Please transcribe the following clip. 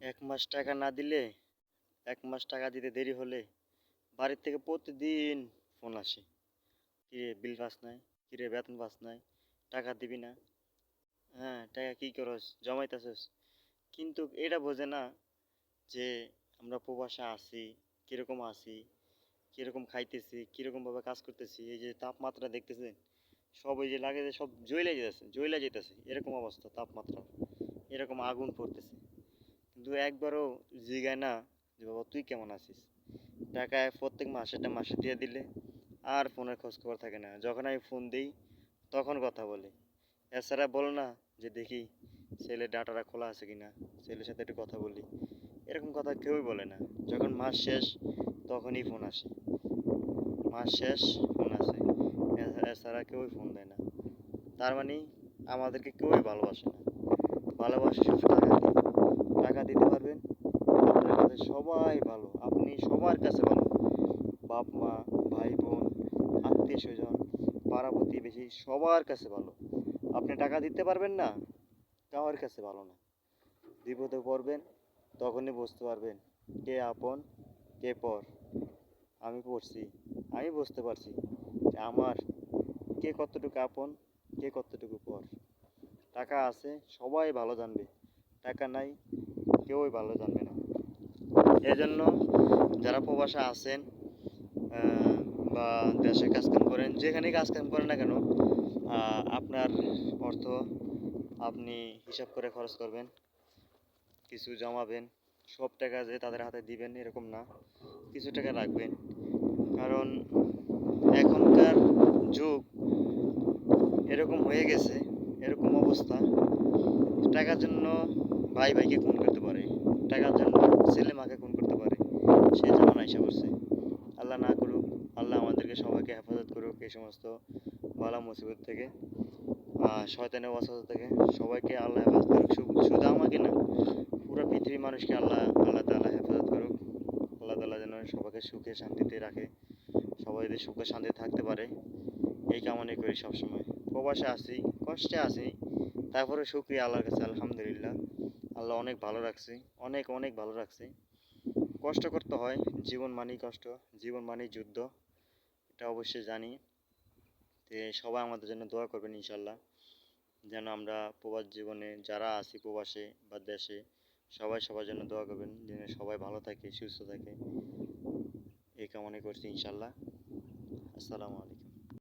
এক মাস টাকা না দিলে, এক মাস টাকা দিতে দেরি হলে বাড়ির থেকে প্রতিদিন ফোন আসে। কিরে বিল পাস নাই, কিরে বেতন পাস নাই, টাকা দিবি না, হ্যাঁ টাকা কী করস জমাইতেছস। কিন্তু এটা বোঝে না যে আমরা প্রবাসে আছি, কীরকম আছি, কীরকম খাইতেছি, কীরকমভাবে কাজ করতেছি। এই যে তাপমাত্রা দেখতেছেন, সব ওই যে লাগে যে সব জ্বইলা যেতেছে এরকম অবস্থা তাপমাত্রা, এরকম আগুন পড়তেছে। কিন্তু একবারও জিগায় না যে বাবা তুই কেমন আছিস। টাকা প্রত্যেক মাসে দিয়ে দিলে আর ফোনের খোঁজ খবর থাকে না। যখন আমি ফোন দিই তখন কথা বলে, এছাড়া বলো না যে দেখি ছেলের ডাটাটা খোলা আছে কিনা, ছেলের সাথে একটু কথা বলি, এরকম কথা কেউই বলে না। যখন মাস শেষ তখনই ফোন আসে, মাস শেষ ফোন আসে, এছাড়া কেউই ফোন দেয় না। তার মানে আমাদেরকে কেউই ভালোবাসে না। ভালোবাসে শুধু টাকা দিয়ে। টাকা দিতে পারবেন, আপনার কাছে সবাই ভালো, আপনি সবার কাছে ভালো। বাপ মা, ভাই বোন, আত্মীয় স্বজন, পাড়া প্রতিবেশী সবার কাছে ভালো। আপনি টাকা দিতে পারবেন না, কারোর কাছে ভালো না। বিপদে পড়বেন তখনই বুঝতে পারবেন কে আপন কে পর। আমি পড়ছি, আমি বুঝতে পারছি যে আমার কে কতটুকু আপন, কে কতটুকু পর। টাকা আছে সবাই ভালো জানবে, টাকা নাই কেউই ভালো জানবে না। এজন্য যারা প্রবাসে আছেন আহ, বা দেশে কাজকাম করেন, যেখানেই কাজকাম করেন না কেন, আপনার অর্থ আপনি হিসাব করে খরচ করবেন, কিছু জমাবেন। সব টাকা যে তাদের হাতে দিবেন এরকম না, কিছু টাকা রাখবেন। কারণ এখনকার যুগ এরকম হয়ে গেছে, এরকম অবস্থা, টাকার জন্য ভাই ভাইকে খুন করতে পারে, টাকার জন্য ছেলে মাকে খুন করতে পারে। সে যেমন আইসা করছে, আল্লাহ না করুক, আল্লাহ আমাদেরকে সবাইকে হেফাজত করুক এই সমস্ত বালা মুসিবত থেকে, শয়তানের ওয়াসওয়াসা থেকে। সবাইকে আল্লাহ হেফাজত করুক, শুধু আমাকে না, পুরো পৃথিবীর মানুষকে আল্লাহ আল্লাহ তাআলা হেফাজত করুক। আল্লাহ তাআলা যেন সবাইকে সুখে শান্তিতে রাখে, সবাই যদি সুখে শান্তিতে থাকতে পারে, এই কামনাই করি সবসময়। প্রবাসে আছি, কষ্টে আছি, তারপরে শুকরিয়া আল্লাহর কাছে, আলহামদুলিল্লাহ। আল্লাহ অনেক ভালো রাখছে, অনেক অনেক ভালো রাখছে। কষ্ট করতে হয়, জীবন মানেই কষ্ট, জীবন মানেই যুদ্ধ, এটা অবশ্যই জানি। তো সবাই আমাদের জন্য দোয়া করবেন ইনশাল্লাহ, যেন আমরা প্রবাস জীবনে যারা আছি প্রবাসে বা দেশে, সবাই সবার জন্য দোয়া করবেন যেন সবাই ভালো থাকে সুস্থ থাকে, এই কামনা করছি ইনশাল্লাহ। আসসালামু আলাইকুম।